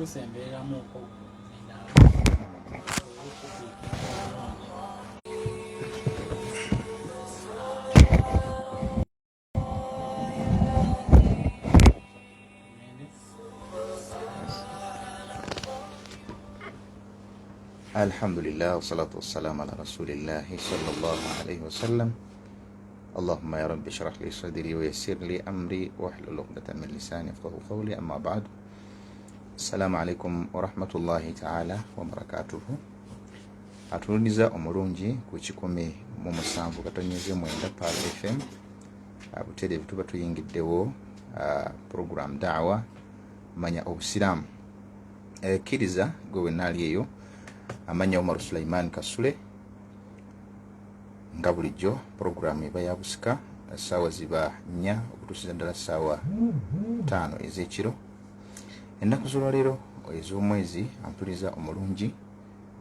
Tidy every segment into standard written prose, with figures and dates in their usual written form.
tusembeeramu Alhamdulillah wassalatu wassalamu ala rasulillah sallallahu alayhi wasallam. Allahumma ya rabbi shrah li sadri wa yassir li amri wahlul 'uqdatan min lisani yafqahu qawli, amma ba'd. Assalamu alaykum wa rahmatullahi ta'ala wa barakatuhu. Atuluniza omulungi ku 107 katonyeze mwenda Paal FM abutere bituba tuyingiddewo program da'wa manya obusiramu kiriza gwe nali eyo amanya Omar Sulaiman Kasule. Nga bulijjo programu eba yabusika sawa ziba 4 okutuusiza ddala sawa 5 ez'ekiro. Ennaku z'olwaleero ez'omwezi ampuliza omulungi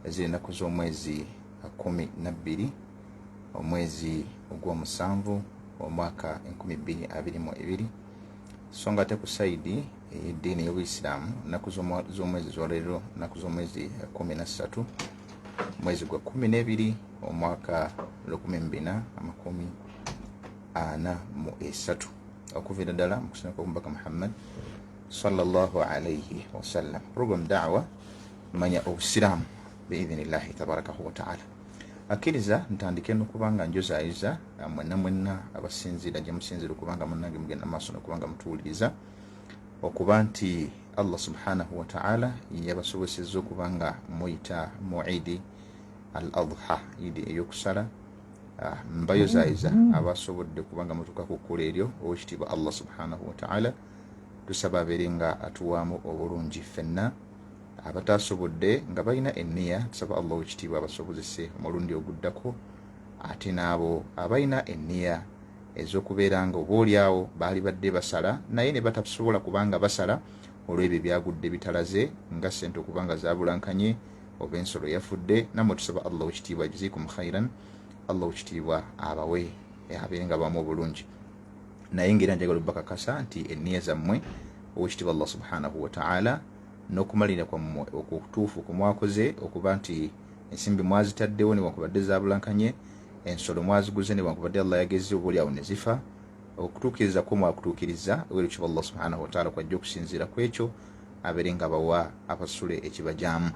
eziri ennaku z'omwezi 12 omwezi ogw'omusanvu omwaka 2022, so nga ate ku saidi ey'eddiini y'Obuisiraamu ennaku z'omwezi z'olwaleero ennaku z'omwezi 13 mwezi gwa 12 omwaka 2043 okuviira ddala mu kusoma kw'Omubaka Muhammad sallallahu alayhi wasallam. Program da'wa manya obusiraamu biidhinillahi tabarakahu wa ta'ala. Akkiriza ntandike n'okubanga njozaayiza mwenna abasinzira gye musinzira okubanga munnange mugenda maaso n'okubanga mutuwuliriza okuba nti Allah subhanahu wa ta'ala yabasobosezza okubanga muyita mu Eid al-Adha, Eid ey'okusala. Mbayozaayiza abasobodde kubanga mutuuka ku kkula eryo owekitiibwa Allah subhanahu wa ta'ala tusaba abeere nga atuwaamu obulungi ffenna. Abatasobodde nga balina enniya tusaba Allah owekitiibwa abasobozese omulundi oguddako, ate n'abo abalina enniya ez'okubeera nga oboolyawo baali badde basala naye ne batasobola kubanga basala olw'ebyo byagudde bitalaze nga ssente okubanga zabulankanye oba ensolo yafudde. Nammwe tusaba Allah owekitiibwa jazikum khairan, Allah owekitiibwa abawe abeere nga bamu obulungi. Naye ngera njagala obbakakasa nti enniya zammwe owekitiibwa Allah subhanahu wa ta'ala n'okumalira kwammwe okutuufu kumwakoze okuba nti ensimbi mwazitaddewo newankubadde zabulankanye, ensolo mwaziguze newankubadde Allah yagezze oboolyawo ne zifa, okutuukiriza ko mwakutuukiriza owekitiibwa Allah subhanahu wa ta'ala kwajja okusinziira ku ekyo abeere nga bawa abasule ekibajaamu.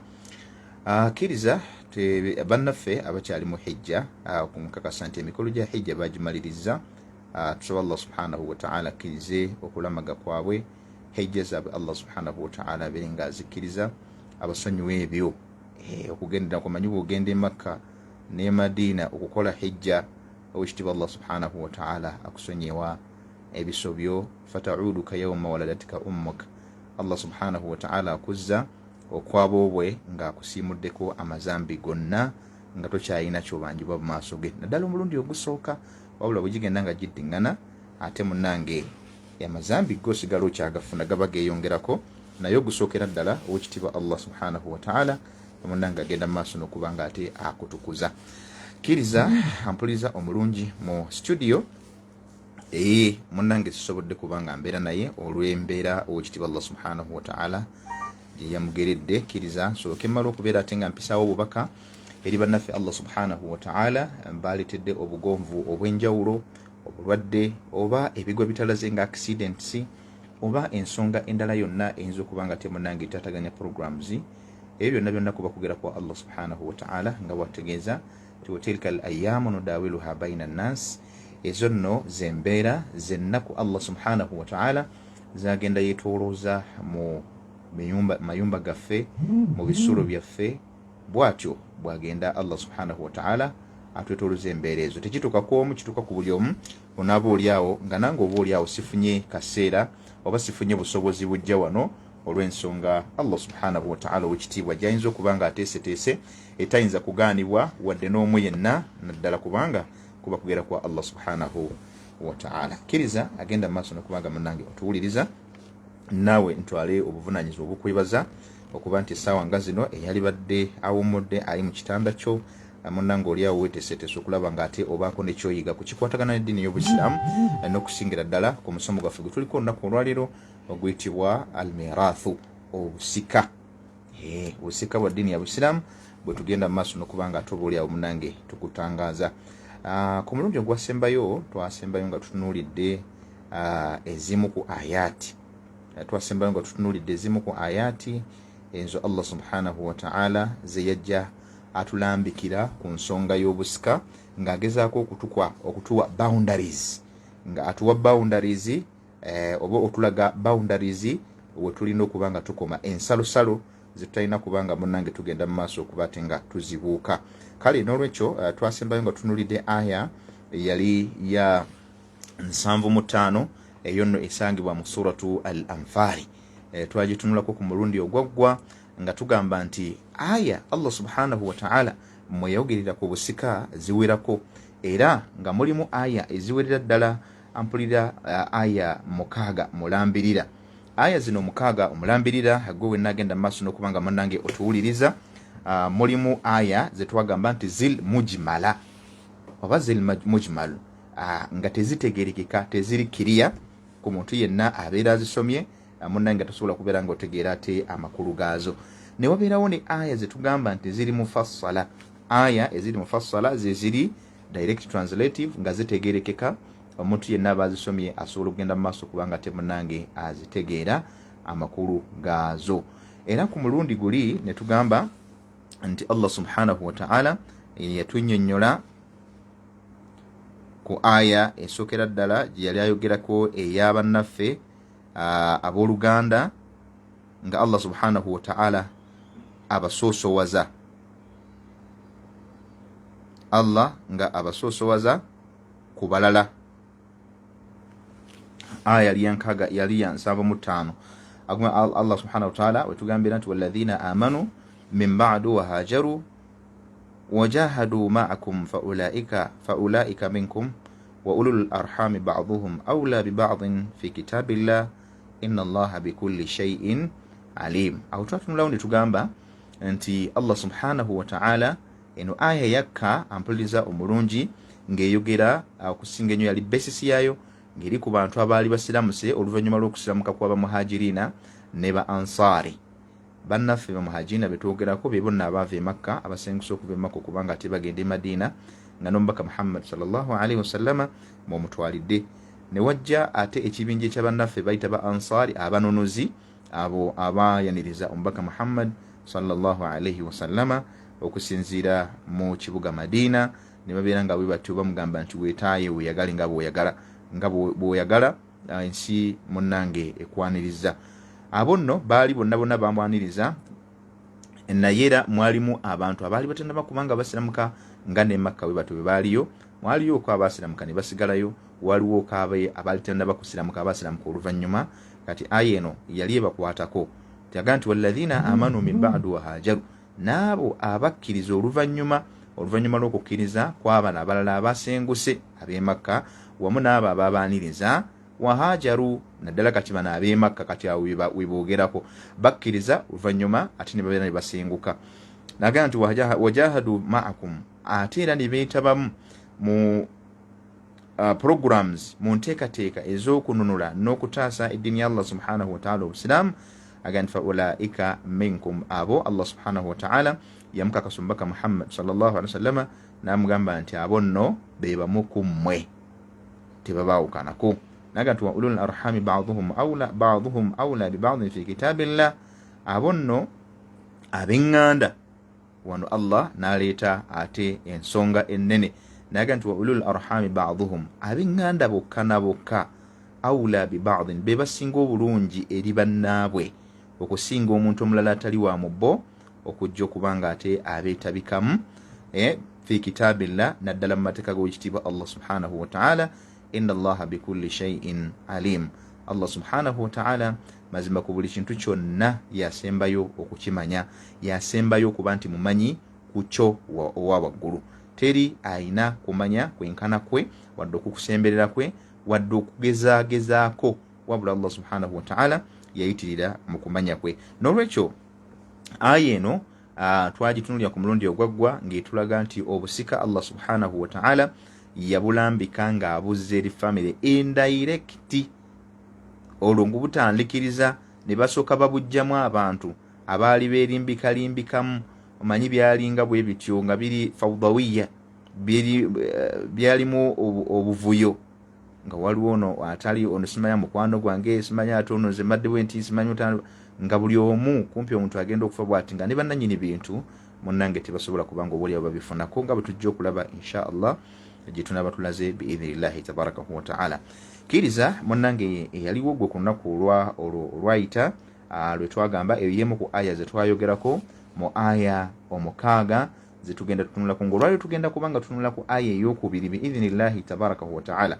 Akkiriza bannaffe abakyali mu hijja kumukakasa nti emikolo gya hijja bagimaliriza. Tusaba Allah subhanahu wa ta'ala akkirize okulamaga kwabwe hijja zaabwe Allah subhanahu wa ta'ala abeere nga azikkiriza abasonyiwa ebyo okugendera kumanyi bw'ogenda e Makka ne Madina okukola hijja owekitiibwa Allah subhanahu wa ta'ala akusonyiwa ebisobyo. Fatauduka yawma waladatika ummuk, Allah subhanahu wa ta'ala akuzza okwabobwe nga akusiimuddeko amazambi gonna nga tokyalina ky'obanjibwa mu maaso ge naddala omulundi ogusooka, wabula bwe gigenda nga giddiŋŋana ate munnange amazambi gosigala okyagafuna gaba geeyongerako, naye ogusookera ddala owekitiibwa Allah subhanahu wa ta'ala munnange agenda mu maaso n'okuba nga ate akutukuza. Kkiriza ampuliza omulungi mu studio munnange sisobodde kubanga mbeera naye olw'embeera owekitiibwa Allah subhanahu wa ta'ala gye yamugeredde. Kkiriza nsooke mmala okubeera ate nga mpisaawo obubaka eri bannaffe Allah subhanahu wa ta'ala baaleetedde obugonvu obw'enjawulo, obulwadde oba ebigwa bitalaze nga accidents oba ensonga endala yonna eyinza okuba nga temunnange etataganya programs. Ebyo byonna kuba kugera kwa Allah subhanahu wa ta'ala nga bwategeeza ti watilka al ayyamu nudawiluha baina nnas, ezo nno zembeera zennaku Allah subhanahu wa ta'ala zagenda yeetoolooza mu mayumba gaffe mu bisulo byaffe, bwatyo bwagenda Allah subhanahu wa ta'ala atwetooloza embeera ezo. Tekituuka ku omu, kituuka ku buli omu. Onaaba olyawo nga nange oba olyawo sifunye kaseera oba sifunye busobozi bujja wano olw'ensonga Allah subhanahu wa ta'ala owekitiibwa gy'ayinza okuba nga ateeseteese etayinza kugaanibwa wadde n'omu yenna, naddala kubanga kuba kugera kwa Allah subhanahu wa ta'ala. Kkiriza agenda mu maaso n'okubanga munnange otuwuliriza, naawe ntwale obuvunaanyizibwa obukwebaza okuba nti essaawa nga zino eyali badde awummudde ali mu kitanda kyo munnange oliawo weeteeseteese okulaba ng'ate obaako nekyoyiga ku kikwatagana n'eddiini y'Obuisiraamu n'okusingira ddala ku musomo gwaffe gwe tuliko olunaku olwaleero oguyitibwa al-miraathu, obusika obusika bwa ddiini ya Buisiraamu bwe tugenda mu maaso n'okubanga tubuulya omunange tukutangaza. Ku mulundi ogwasembayo twasembayo nga tutunuulidde ezimu ku ayati enzo Allah subhanahu wa ta'ala ze yajja atulambikira ku nsonga y'obusika ng'agezaako okutuwa boundaries, nga atuwa boundaries oba otulaga boundaries we tulina okuba nga tukoma ensalosalo zetulina kubanga munnange tugenda mu maaso okuba ate nga tuzibuuka. Kale n'olwekyo twasembayo nga tunulidde aya yali ya 75 eyo nno esangibwa mu suratu al-Anfal. Twagitunulako ku mulundi ogwaggwa nga tugamba nti aya Allah subhanahu wa ta'ala mwe yayogerera ku busika ziwerako, era nga mulimu aya eziwerera ddala. Ampulira aya 6 mulambirira. Aya zino 6 omulambirira gwe wenagenda mu maaso n'okubanga munnange otuwuliriza. Mulimu aya zetwagamba nti zil mujmala oba zil mujmal, nga tezitegerekeka, teziri kiriya ku muntu yenna abeera azisomye, munnange tasobola kubeera nga otegeera ate amakulu gaazo. Ne wabeerawo ne aya zetugamba nti ziri mufassala. Aya eziri mufassala ze ziri direct translative, nga zitegerekeka, omuntu yenna abazisomye asobola okugenda mu maaso kubanga ate munnange azitegeera amakulu gaazo. Era ku mulundi guli ne tugamba nti Allah subhanahu wa ta'ala yatunnyonnyola ku aya esookera ddala gye yali ayogerako ey'abannaffe abooluganda, nga Allah subhanahu wa ta'ala abasoosowaza. Allah nga abasoosowaza ku balala. Aya yali ya 75. Allah subhanahu wa ta'ala wetugambira nti walladhina amanu min ba'du wa hajaru wajahadu ma'akum faulaika minkum wa ulul arhami ba'dhuhum awla bi ba'dhin fi kitabillah inna Allaha bikulli shay'in alim. Aho twatunulawo ne tugamba nti Allah subhanahu wa ta'ala eno aya yakka ampuliriza omulungi ng'eyogera okusinga ennyo yali besisi yayo ngeri ku bantu abaali basiramuse oluvannyuma lw'okusiramuka kw'aba muhajirina ne ba ansari. Bannaffe ba muhajirina betwogerako be bonna abaava e Makka, abasenguse okuva e Makka okubanga ate bagenda e Madina, nga n'omubaka Muhammad sallallahu alaihi wasallama mwomutwalidde. Ne wajja ate ekibinja eky'abannaffe bayita ba ansari, abanonozi abo abayaniriza omubaka Muhammad sallallahu alaihi wasallama okusinziira mu kibuga Madina, ne babeera nga bwe batyo bamugamba nti weetaaye weeyagale nga bw'oyagala ensi munnange ekwaniriza. Abo nno baali bonna bamwaniriza, naye era mwalimu abantu abaali batannaba kubanga basiramuka nga ne Makka bwe batyo bwe baaliyo. Mwaliyo ko abasiramuka ne basigalayo, waliwo ko abaali tannaba kusiramuka abasiramuka oluvannyuma. Kati aya eno yali ebakwatako, tyaga nti walladhina amanu min ba'du wa hajaru, n'abo abakkiriza oluvannyuma lw'okukkiriza kw'abana abalala abasenguse ab'e Makka wamu n'abo ababaaniriza. Wahajaru naddala kati bano ab'e Makka kati awo weboogerako bakkiriza oluvannyuma ate ne babeera ne basenguka. Nagaa nti wajahadu ma'akum, ate era ne beetabamu mu programs, mu nteekateeka ez'okununula n'okutaasa eddiini ya Allah subhanahu wa ta'ala obusiraamu. Agaa nti faulaika minkum, abo Allah subhanahu wa ta'ala yamukakasa omubaka Muhammad sallallahu alaihi wasallama n'amugamba nti abo nno be bamu ku mmwe, tebabaawukanako. Naga nti wa ulul arhami ba'dhuhum awla bi ba'dhin fi kitabillah, abo nno ab'eŋŋanda. Wano Allah n'aleeta ate ensonga ennene. Naga nti wa ulul arhami ba'dhuhum, ab'eŋŋanda bokka na bokka, awla bi ba'dhin, be basinga obulungi eri bannaabwe okusinga omuntu omulala atali wa mubbo, okujja okubanga ate abeetabikamu fi kitabillah, naddala mu mateeka g'owekitiibwa Allah subhanahu wa ta'ala. Inna Allaha bikulli shay'in alim. Allah subhanahu wa ta'ala mazima ku buli kintu kyonna yasembayo okukimanya, yasembayo okuba nti mumanyi ku kyo owa waggulu. Teri ayina kumanya kwenkana kwe wadde okukusemberera kwe wadde okugezaagezaako, wabula Allah subhanahu wa ta'ala yayitirira mu kumanya kwe. N'olwekyo aya eno twagitunulira ku mulundi ogwaggwa ng'etulaga nti obusika Allah subhanahu wa ta'ala yabulambika ng'abuzza eri family indirect, olwo ngubutandikiriza ne basooka babujjamu abantu abaali beerimbikalimbikamu omanyi byalinga bwe bityo nga biri fawdawiya byalimu obuvuyo nga waliwo ono atali ono simanya mukwano gwange simanya ate ono nze maddewo nti simanyi nga buli omu kumpi omuntu agenda okufa bwati nga ne bannannyini bintu munnange tebasobola kubanga obuliawo babifunako nga bwe tujja okulaba insha allah gye tunaba tulaze biidhinillahi tabarakahu wataala. Kkiriza munnange eyaliwo gwe ku lunaku olwayita lwe twagamba eyo yemu ku aya ze twayogerako mu aya omukaaga zetugenda tutunulako ng'olwaliro tugenda kubanga tutunula ku aya ey'okubiri biidhinillahi tabarakahu wataala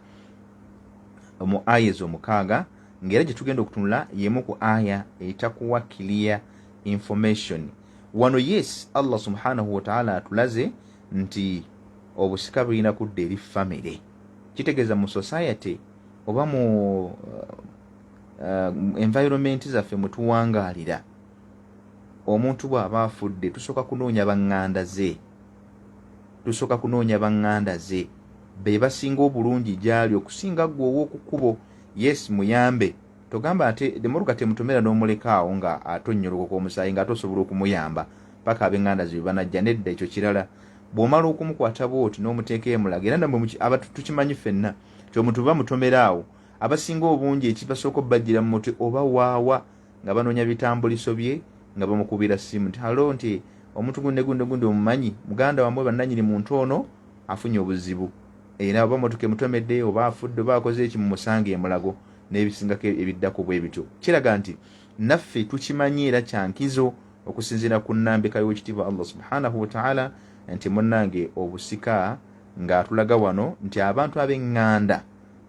mu aya ez'omukaaga ng'era gye tugenda okutunula yemu ku aya etakuwa clear information. Wano yes Allah subhanahu wataala atulaze nti obusika bulina kudda eri family. Kitegeeza mu society oba mu environment zaffe mwe tuwangaalira omuntu bw'aba afudde tusooka kunoonya baŋŋanda ze be basinga obulungi gyali okusinga gwe ow'oku kkubo. Yes muyambe, togamba ate demoruka temutomera n'omuleka awo nga atonnyolokoka omusaayi nga tosobola okumuyamba paka ab'eŋŋanda ze banajja. Nedda ekyo kirala. Bw'omala okumukwata bw'oti n'omuteeka emulaga era namwe tukimanyi ffenna ti omuntu bamutomera awo abasinga obungi ekibasooka obbajjira mu muti oba waawa nga banoonya bitambuliso bye nga bamukubira ssimu nti halo nti omuntu gunde omumanyi muganda wamwe bannannyini muntu ono afunye obuzibu era oba motoka emutomedde oba afudde oba akoze eki mu musange emulago n'ebisingako ebiddako bwe bityo. Kiraga nti naffe tukimanyi era kyankizo okusinziira ku nnambika y'ekitiibwa Allah subhanahu wataala nti munnange obusika ng'atulaga wano nti abantu ab'eŋŋanda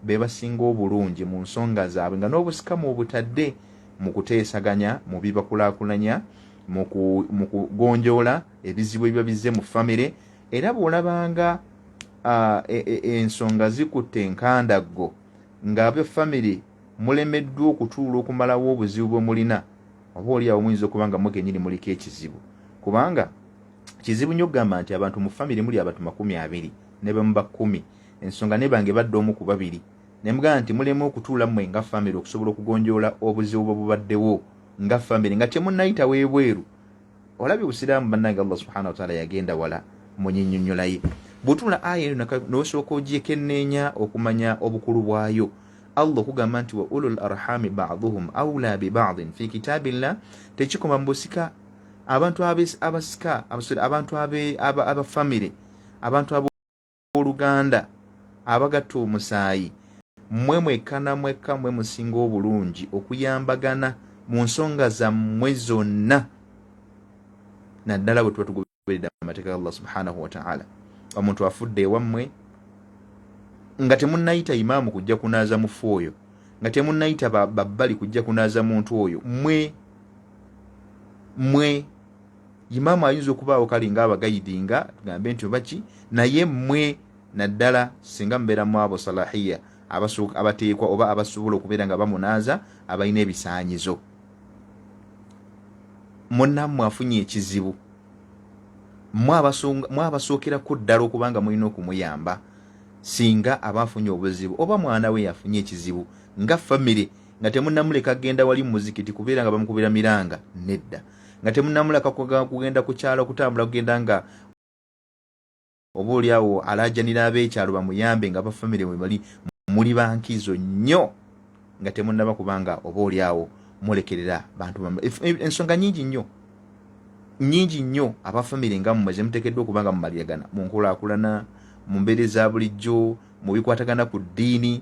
be basinga obulungi mu nsonga zaabwe nga n'obusika mu butadde mu kuteesaganya mu bibakulaakulanya mu kugonjoola ebizibu ebiba bizze mu famire. Era bw'olabanga ensonga zikutte enkandaggo ng'abe famire mulemeddwa okutuula okumalawo obuzibu bwe mulina, oba oliawo muyinza okuba nga mugenyini muliko ekizibu. Kubanga kizibu nnyo okugamba nti abantu mu famire muli abantu 20 ne bwe muba 10 ensonga ne bange badde omu ku babiri ne mugamba nti muleme okutuula mmwe nga famire okusobola okugonjoola obuzibu bwe bubaddewo nga famire nga temunnayita weebweru. Olabye obusiraamu bannange Allah subhanahu wataala yagenda wala munyinyonnyolaye. Bw'otunula aya eyo n'osooka ogyekenneenya okumanya obukulu bwayo. Allah kugamba nti wa ulul arhami ba'dhuhum awla bi ba'dhin fi kitabillah, tekikoma mbusika abantu abasika abantu abafamire abantu abooluganda abagatta omusaayi mmwe mwekka mwe musinga obulungi okuyambagana mu nsonga zammwe zonna naddala bwe tuba tugoberera amateeka ga Allah subhanahu wataala. Omuntu afudde ewammwe nga temunnayita imaamu kujja kunaaza mufu oyo, nga temunnayita babbali kujja kunaaza muntu oyo, mmwe imaamu ayinza okubaawo kali ng'abagayidinga tugambe nti obaki, naye mmwe naddala singa mubeeramu abo salahiya abateekwa oba abasobola okubeera nga bamunaaza abalina ebisaanyizo. Munnammwe afunye ekizibu, mwabasookeraku ddala okubanga mulina okumuyamba singa abafunye obuzibu oba mwana we yafunye ekizibu nga famire, nga temunnamuleka kugenda wali mu muzikiti kubeera nga bamukubira miranga, nedda. Nga temunnamuleka kugenda ku kyalo kutambula kugenda nga oba oliawo alaajanira ab'ekyalo bamuyambe nga bafamire mwe bali, muli bankizo nnyo nga temunnaba kubanga oba oliawo mulekerera bantu ensonga nyingi nnyo abafamire nga mmwe zemuteekeddwa okubanga mumaliragana mu nkulaakulana, mu mbeera eza bulijjo, mu bikwatagana ku ddiini.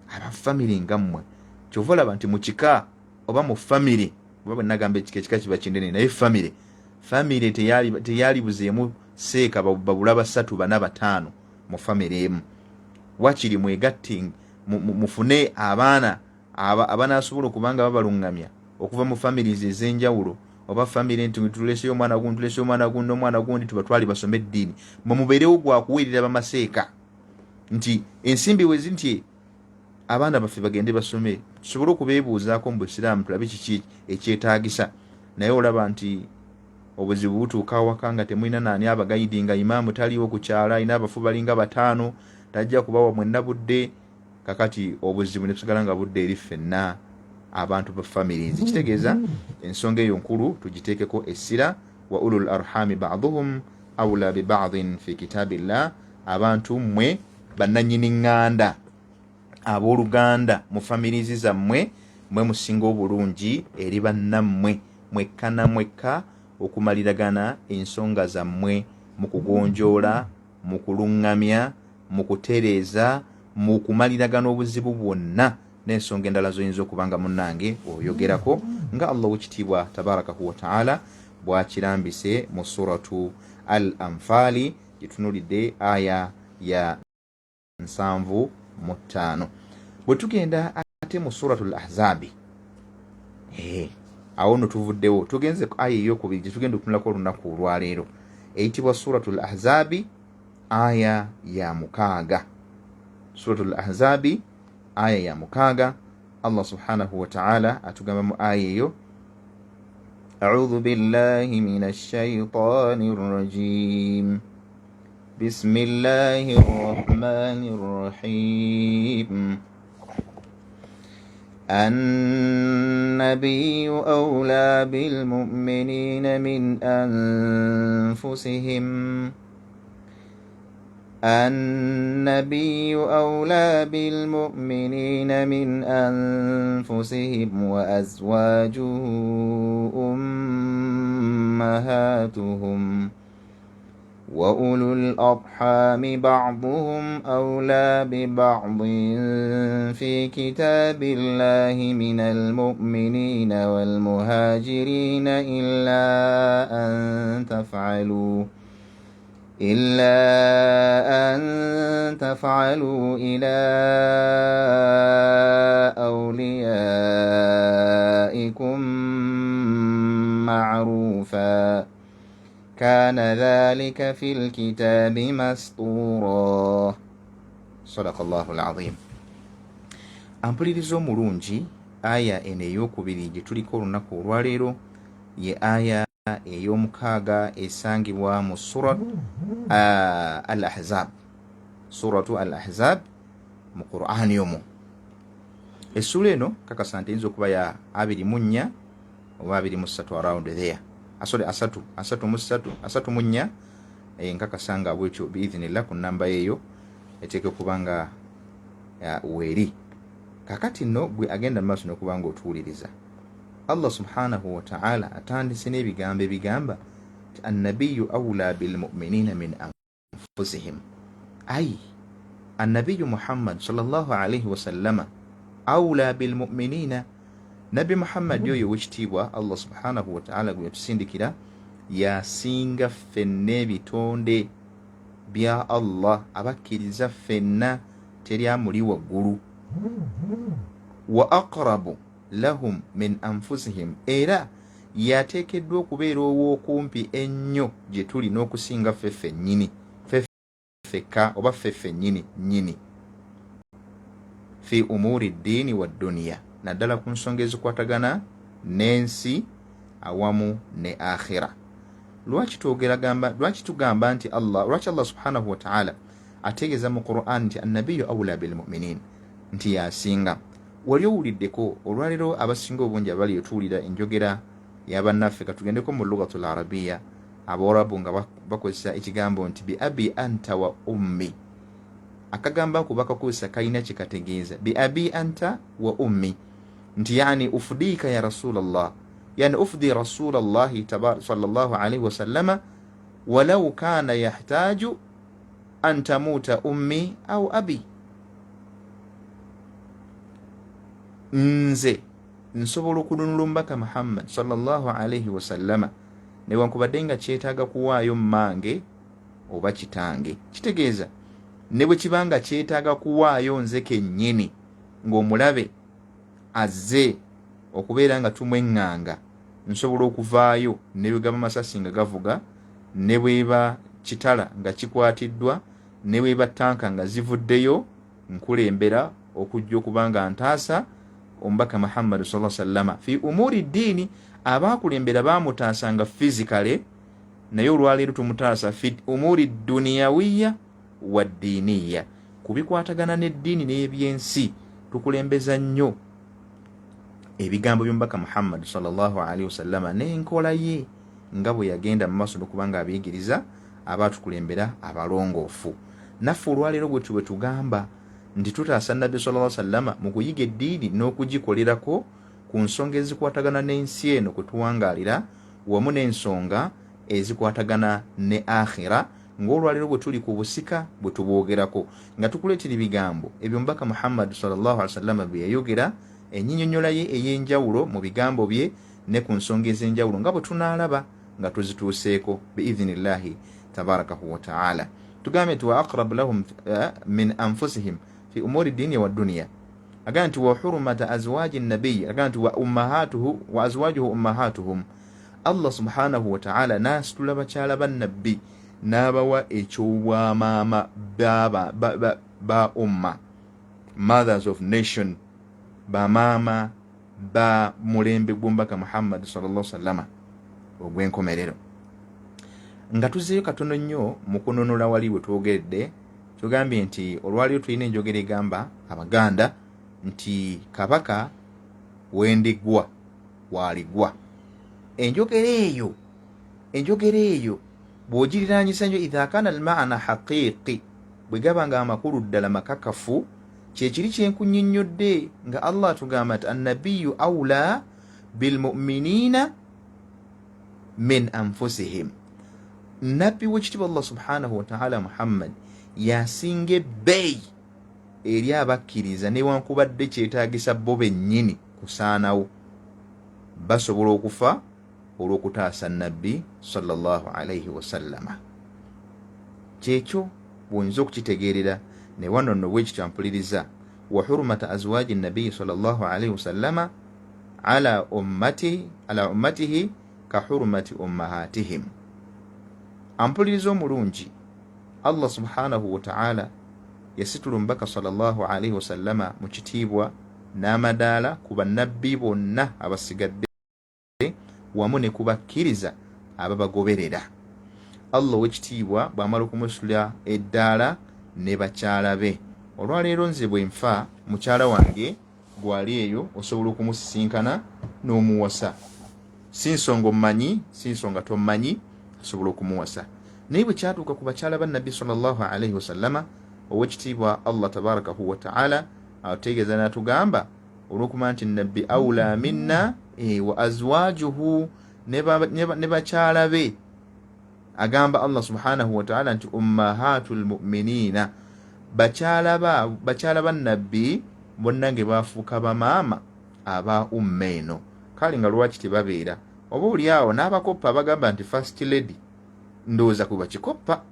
Abafamire nga mmwe kyova olaba nti mu kika oba mu famire, oba bwe nagamba ekika kiba kinene, naye famire teyali buzeemu seeka babula 3 4 5 mu famire emu. Wakiri mwegatte mufune abaana abanaasobola okubanga babalungamya okuva mu families ez'enjawulo, oba famire nti tuleseyo omwana gundi n'omwana gundi tubatwali basome eddiini, mwe mubeerewo gwa kuweerera bamaseeka nti ensimbi wezi nti abaana baffe bagende basome, tusobole okubeebuuzaako mu busiraamu tulabe kiki ekyetaagisa. Naye olaba nti obuzibu butuuka awaka nga temulina naani abagayidinga, imaamu taliwo ku kyalo, alina abafu balinga 5 tajja kubawa mwenna budde. Kakati obuzibu ne tusigala nga budde eri ffenna abantu ba families. Kitegeeza ensonga eyo nkulu tugiteekeko essira. Wa ulul arhami ba'dhuhum awla bi ba'dhin fi kitabillah, abantu mmwe bannanyini ŋŋanda abooluganda mu families zammwe mwe musinga obulungi eri bannammwe, mwekka na mwekka okumaliragana ensonga zammwe mu kugonjoola, mu kuluŋŋamya, mu kutereeza, mu kumaliragana obuzibu bwonna n'ensonga endala zoyinza okubanga munnange oyogerako nga Allah wekitiibwa tabarakahu wa ta'ala bwakirambise mu suratu al-Anfali gyetunulidde aya ya 75. Bwe tugenda ate mu suratul Ahzabi, awo no tuvuddewo, tugenze aya ey'okubiri gye tugenda okunulako olunaku olwaleero, eyitibwa suratul Ahzabi aya ya 6. Suratul Ahzabi aya ya 6, Allah subhanahu wa ta'ala atugamba mu aya eyo, a'udhu billahi minash shaytanir rajim, bismillahir rahmanir rahim. النبي أولى بالمؤمنين من أنفسهم وأزواجه أمهاتهم وأولو الأرحام بعضهم أولى ببعض في كتاب الله من المؤمنين والمهاجرين إلا أن تفعلوا إلى أوليائكم معروفا كان ذلك في الكتاب مسطورا. صدق الله العظيم. Ampuliriza omulungi, aya eno ey'okubiri gye tuliko olunaku olwaleero ye aya ey'omukaaga esangibwa mu suratu al-Ahzab. Suratu al-Ahzab mu Qur'ani omwo. Essula eno kakasa nti eyinza okuba ya 24 oba 23 around there. Asatu munya nkakasanga bwekyo biidhinillah ku namba eyo eteeke okubanga weri. Kakati nno gwe agenda mu maaso n'okubanga otuwuliriza, Allah subhanahu wa ta'ala atandise n'ebigambo ebigamba ti annabiyu awla bilmu'minina min anfusihim, ay annabiyu Muhammad sallallahu alayhi wa sallama awla bilmu'minina, Nabi Muhammad yoyo wekitiibwa Allah subhanahu wa ta'ala gwe yatusindikira yasinga ffenna ebitonde bya Allah, abakkiriza ffenna teri amuli waggulu. Wa aqrabu lahum min anfusihim, era yateekeddwa okubeera ow'okumpi ennyo gye tuli n'okusinga ffeffe nnyini, ffeffeka oba ffeffe nnyini fi umuri ddiini wa dduniya, naddala ku nsonga ezikwatagana n'ensi awamu ne akhira. Lwaki tugamba nti lwaki Allah subhanahu wa ta'ala ategeeza mu Qur'an nti annabiyu awla bilmu'minin, nti yasinga? Wali owuliddeko olwaleero abasinga obungi abali otuwulira enjogera y'abannaffe, katugendeko mu lugatul arabiya, Abawarabu nga bakozesa ekigambo nti bi abi anta wa ummi. Akagamba ako bakakozesa kalina kye kategeeza, bi abi anta wa ummi, nti yani ufdika ya Rasulallah, yani ufdi Rasulallahi sallallahu alayhi wa sallama walau kana yahtaju an tamuta ummi au abi. Nze nsobola okununula omubaka Muhammad sallallahu alayhi wa sallama newankubadde nga kyetaaga kuwaayo mmange oba kitange. Kitegeeza ne bwe kibanga kyetaaga kuwaayo nze kennyini ng'omulabe azze okubeera nga tumweŋŋanga, nsobola okuvaayo ne bwe gaba masasi nga gavuga, ne bweba kitala nga kikwatiddwa, ne bweba ttanka nga zivuddeyo, nkulembera okujja okubanga ntaasa omubaka Muhammad sallallahu alaihi wasallam fi umuri ddiini. Abaakulembera baamutaasanga physically, naye olwaleero tumutaasa fi umuri duniyawiya wa ddiiniya, kubikwatagana n'eddiini n'ebyensi tukulembeza nnyo ebigambo by'omubaka Muhammad sallallahu alaihi wasallama n'enkola ye nga bwe yagenda mu maaso n'okubanga abiyigiriza abaatukulembera abalongoofu. Naffe olwaleero bwe tugamba nti tutaasa Nabbi sallallahu alaihi wasallama mu kuyiga eddiini n'okugikolerako ku nsonga ezikwatagana n'ensi eno kwe tuwangaalira wamu n'ensonga ezikwatagana ne akhira, ng'olwaleero bwe tuli ku busika bwe tubwogerako nga tukuleetera ebigambo ebyo omubaka Muhammad sallallahu alaihi wasallama bye yayogera, ennyinnyonnyola ye ey'enjawulo mu bigambo bye ne ku nsonga ez'enjawulo nga bwe tunaalaba nga tuzituuseeko biidhnillahi tabarakahu wa ta'ala. Tugambe nti wa aqrab lahum min anfusihim fi umuri dini wa dunya, agamba nti wa hurumata azwaji nabiy, agamba nti wa azwajuhu ummahatuhum. Allah subhanahu wa ta'ala nasitula bakyala ba nabbi n'abawa ekyobwamaama ba umma, mothers of nation, bamaama ba mulembe gw'omubaka Muhammad sallallahu alaihi wasallama ogw'enkomerero. Nga tuzeeyo katono nnyo mu kunonola wali bwe twogeredde, tugambye nti olwaliyo tulina enjogera egamba Abaganda nti kabaka wendigwa waaligwa. Enjogera eyo bw'ogiriraanyisa nnyo idha kana al-ma'na haqiqi, bwe gaba nga amakulu ddala makakafu, kyekiri kyenkunnyonnyodde nga Allah tugamba nti annabiyyu awla bilmu'minina min anfusihim. Nabbi w'ekitiibwa Allah subhanahu wa ta'ala Muhammad yasinga ebbeeyi eri abakkiriza newankubadde kyetaagisa bo bennyini kusaanawo, basobola okufa olw'okutaasa nabbi sallallahu alaihi wasallama. Kyekyo bw'oyinza okukitegeerera ne wano nno bwekityo ampuliriza wa hurumata azwaji nabbiyi sallallahu alaihi wasallama ala ummatihi ka hurumati ummahatihim. Ampuliriza omulungi, Allah subhanahu wa ta'ala yasitula omubaka sallallahu alaihi wasallama mu kitiibwa n'amadaala ku bannabbi bonna abasigadde wamu ne kubakkiriza ababagoberera. Allah ow'ekitiibwa bw'amala okumusitula eddaala ne bakyala be. Olwaleero nze bwe nfa mukyala wange gwali eyo osobola okumusisinkana n'omuwasa, si nsonga omumanyi, si nsonga tommanyi, osobola okumuwasa. Naye bwe kyatuuka ku bakyala ba nabbi sallallahu alaihi wasallama, ow'ekitiibwa Allah tabarakahu wa ta'ala ategeeza n'atugamba olw'okuba nti nabbi awla minna wa azwajuhu, ne bakyala be agamba Allah subhanahu wa ta'ala nti ummahatul mu'minina, bakyala ba nabbi bonna nge bafuuka bamaama aba umma eno. Kale nga lwaki tebabeera oba oli awo n'abakoppa abagamba nti first lady, ndowooza kuba kikoppa.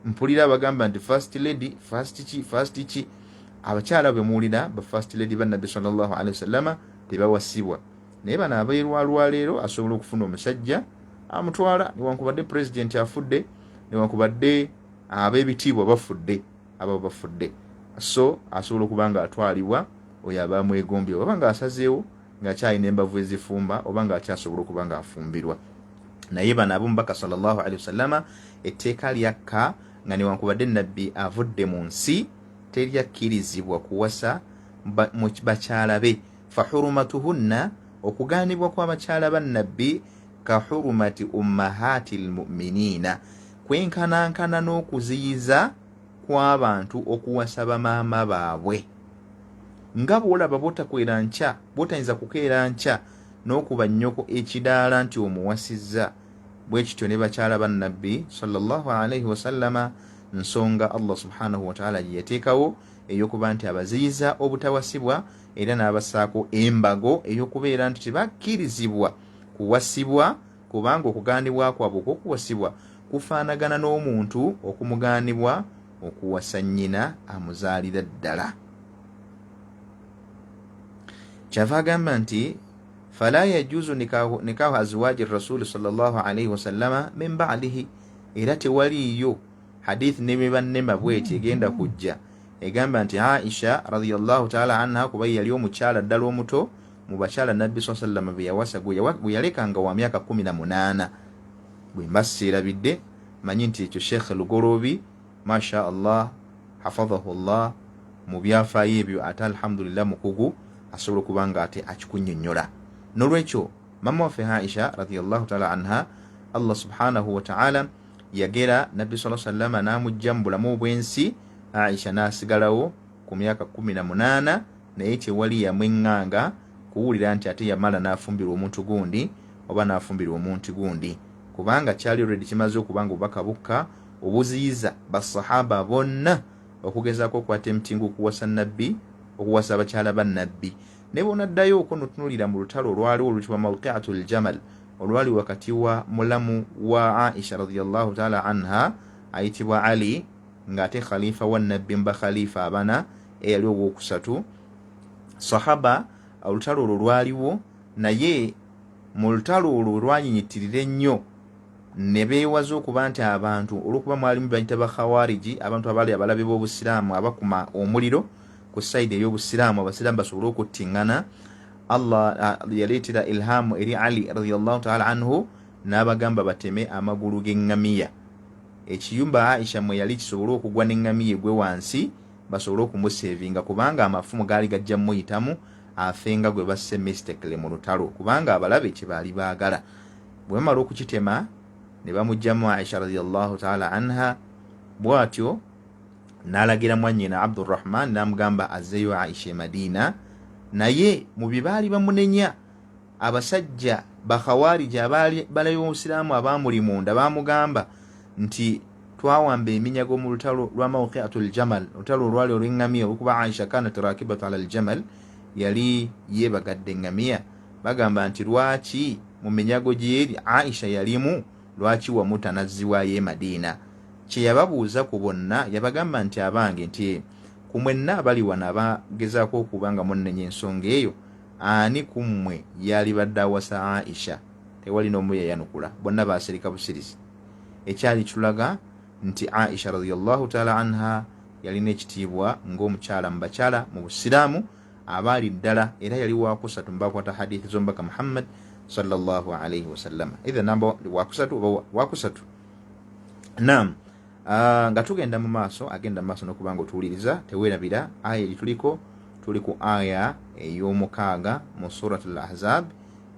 Mpulira abagamba nti first lady, first ki. Abakyala bwe muwulira ba first lady ba nabbi sallallahu alaihi wasallama tebawasibwa, naye bano abeerwalwaleero asobola okufuna omusajja amutwala, newankubadde president afudde, newankubadde ab'ebitiibwa bafudde, abo bafudde, so asobola okuba nga atwalibwa oyo aba mwegombye, oba nga asazeewo ng'akyalina embavu ezifumba, oba nga akyasobola okuba nga afumbirwa. Naye bano ab'omubaka sallallahu alaihi wasallama etteeka lyakka nga newankubadde nabbi avudde mu nsi teryakkirizibwa kuwasa bakyala be. Fahurumatuhunna, okugaanibwa kw'abakyala ba nabbi ka hurumati ummahati lmu'minina, kwenkanankana n'okuziyiza kw'abantu okuwasa bamaama baabwe. Nga bw'olaba botakwera nkya, botayinza kukeera nkya n'okuba nnyoko ekidaala nti omuwasizza, bwe kityo ne bakyala ba nabbi sallallahu alaihi wasallama, nsonga Allah subhanahu wa ta'ala gye yateekawo ey'okuba nti abaziyiza obutawasibwa era n'abassaako embago ey'okubeera nti tebakkirizibwa kuwasibwa, kubanga okugaanibwa kwabwe okw'okuwasibwa kufaanagana n'omuntu okumugaanibwa okuwasa nnyina amuzaalira ddala. Kyava agamba nti fala yajuzu nikahu azwaji rasuli sallallahu alaihi wasallama min ba'dihi, era tewaliyo hadith nebanema bweti egenda kujja egamba nti Aisha radhiyallahu ta'ala anha, kuba yali omukyala ddala omuto mu bakyala nabbi sallallahu alaihi wasallam be yawasa gwe yalekanga wa myaka 18. Bwe mbasirabidde manyi nti ekyo Sheikh Lugorobi masha Allah hafadhahu Allah mu byafaayo ebyo ate alhamdulillah mukugu asobola okubanga ate akikunnyonnyola. Nolwekyo mama waffe Aisha radhiyallahu ta'ala anha, Allah subhanahu wa ta'ala yagera nabbi sallallahu alaihi wasallam n'amujja mu bulamu obw'ensi. Aisha n'asigalawo ku myaka 18 naye tewali yamweŋŋanga kuwulira nti ate yamala n'afumbirwa omuntu gundi oba n'afumbirwa omuntu gundi, kubanga kyali already kimaze okubanga obubaka bukka obuziyiza basahaba bonna okugezaako okwata emitingo okuwasa nabbi, okuwasa abakyala ba nabbi. Ne bonaddayo okunotunulira mu lutalo olwaliwo oluyitibwa Mawqi'atul Jamal, olwali wakati wa mulamu wa Aisha radhiyallahu ta'ala anha ayitibwa Ali, ng'ate khalifa wa nabbi mba khalifa abana eyali ogwokusatu. Sahaba olutalo olwo lwaliwo, naye mu lutalo olwo lwanyinyitirira ennyo ne beewaza okuba nti abantu olw'okuba mwalimu bayita ba Khawariji, abantu abaali abalabe b'obusiraamu abakuma omuliro ku sayidi ey'obusiraamu, abasiraamu basobole okuttiŋŋana. Allah yaleetera ilhamu eri Ali radhiyallahu ta'ala anhu n'abagamba bateme amagulu g'eŋŋamiya. Ekiyumba Aisha mwe yali kisobole okugwa n'eŋŋamiya egwe wansi, basobole okumuseevinga, kubanga amafumu gaali gajja muyitamu afenga gwe basse mistakele mu lutalo, kubanga abalabe kye baali baagala. Bwe bamala okukitema ne bamugjamu Aisha radhiyallahu ta'ala anha, bw'atyo n'alagira mwannyina Abdurrahman n'amugamba azzeyo Aisha e Madina. Naye mu bye baali bamunenya, abasajja bakhawariji abaali balayo obusiraamu abaamuli munda baamugamba nti twawamba eminyago mu lutalo lwa Mawqi'atul Jamal, lutalo olwali olw'eŋŋamiya, olw'okuba Aisha kanat rakibatu ala al-jamal, yali yeebagadde eŋŋamiya. Bagamba nti lwaki mu minyago gyeri Aisha yalimu, lwaki wamu tanazziwayo e Madina? Kye yababuuza ku bonna yabagamba nti abange, nti ku mwenna abali wano abagezaako okuba nga munnenya ensonga eyo, ani ku mmwe yali badde awasa Aisha? Tewali n'omu yayanukula, bonna baasirika busirizi. Ekyali kitulaga nti Aisha radhiyallahu ta'ala anha yalina ekitiibwa ng'omukyala mu bakyala mu busiraamu abaali ddala, era yali wakusatu mbakwata hadithi z'omubaka Muhammad sallallahu alayhi wasallam. Either namba wakusatu oba wakusatu. Naam, nga tugenda mu maaso, agenda mu maaso n'okubanga otuwuliriza teweerabira aya gituliko, tuli ku aya ey'omukaaga mu suratul Ahzab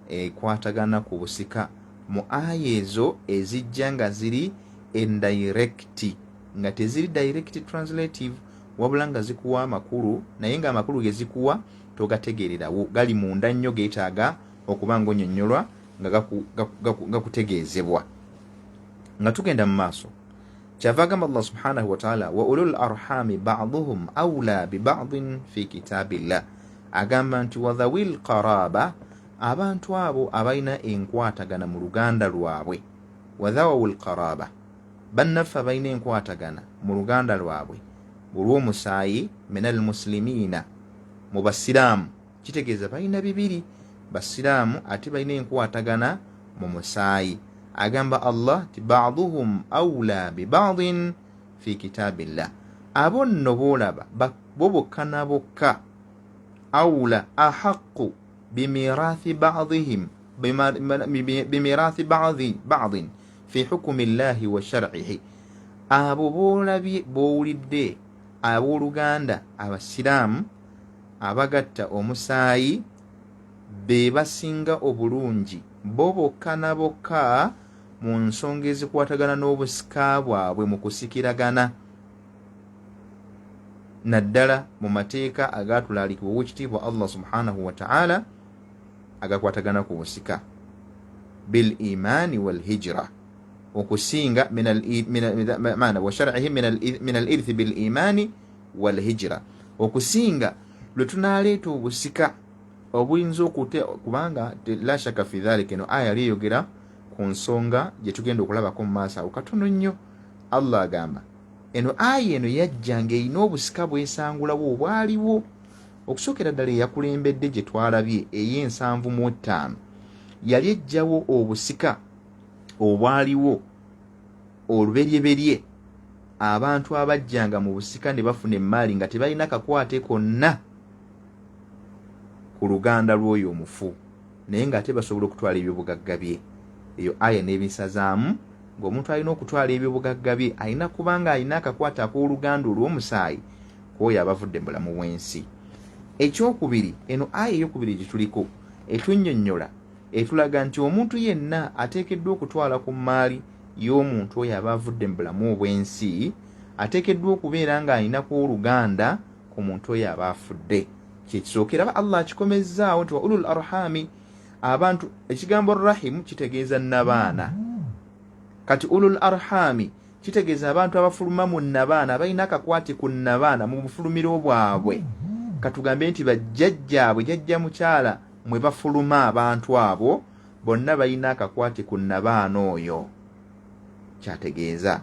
ekwatagana ku busika. Mu aya ezo ezijja nga ziri indirect, nga teziri direct translative, wabula nga zikuwa amakulu, naye nga amakulu ge zikuwa togategeererawo, gali munda nnyo, geetaaga okuba ng'onnyonnyolwa nga gakutegeezebwa. Nga tugenda mu maaso, kyava agamba Allah subhanahu wa ta'ala, wa ulul arhami ba'duhum awla bi ba'din fi kitabillah, agamba nti wa dhawil qaraba, abantu abo abalina enkwatagana mu luganda lwabwe. Wa dhawil qaraba, bannaffe abalina enkwatagana mu luganda lwabwe olw'omusaayi, minal muslimina, mu basiraamu. Kitegeeza balina bibiri, basiraamu ate balina enkwatagana mu musaayi. Agamba Allah ti ba'duhum awla bi ba'din fi kitabillah, abo nno boolaba bo bokka na bokka, awla ahaqqu bimirathi ba'dihim bimirathi ba'din fi hukmi llahi wa shar'ihi. Abo boolabye bowulidde abooluganda abasiraamu abagatta omusaayi be basinga obulungi, bo bokka na bokka mu nsonga ezikwatagana n'obusika bwabwe mu kusikiragana, naddala mu mateeka agatulaalikibwa ow'ekitiibwa Allah subhanahu wa ta'ala agakwatagana ku busika. Bil imani wal hijra, okusinga maana wa shar'ihi min al irthi bil imani wal hijra, okusinga lwe tunaaleeta obusika obuyinza kubanga la shaka fi dhalika, eno aya liyogera ku nsonga gye tugenda okulabako mu maaso awo katono nnyo. Allah agamba eno aya eno yajja ng'erina obusika bwesangulawo obwaliwo. Okusookera ddala eyakulembedde gye twalabye ey'ensanvu-mu-ttaano yali ejjawo obusika obwaliwo oluberyeberye, abantu abajjanga mu busika ne bafuna emmaali nga tebalina kakwate konna ku luganda lw'oyo omufu, naye ng'ate basobola okutwala ebyobugagga bye. Eyo aya n'ebisazaamu ng'omuntu alina okutwala ebyobugagga bye alina kuba nga alina akakwate ak'oluganda olw'omusaayi kw'oyo abavudde mu bulamu bw'ensi. ekyokubiri eno aya eyokubiri gituliko etunnyonnyola etulaga nti omuntu yenna ateekeddwa okutwala ku maali y'omuntu oyo aba avudde mu bulamu obw'ensi ateekeddwa okubeera ng'alinako oluganda ku muntu oyo aba afudde. Kyekisookera Allah akikomezzaawo nti wa ulul arhami, abantu ekigambo rahimu kitegeeza nabaana. Kati ulul arhami kitegeeza abantu abafuluma mu nabaana, balina akakwate ku nabaana mu bufulumiro bwabwe. Katugambe nti bajjajjaabwe, jjajja mukyala mwe bafuluma abantu abo bonna balina akakwate ku nabaana oyo. Kyategeeza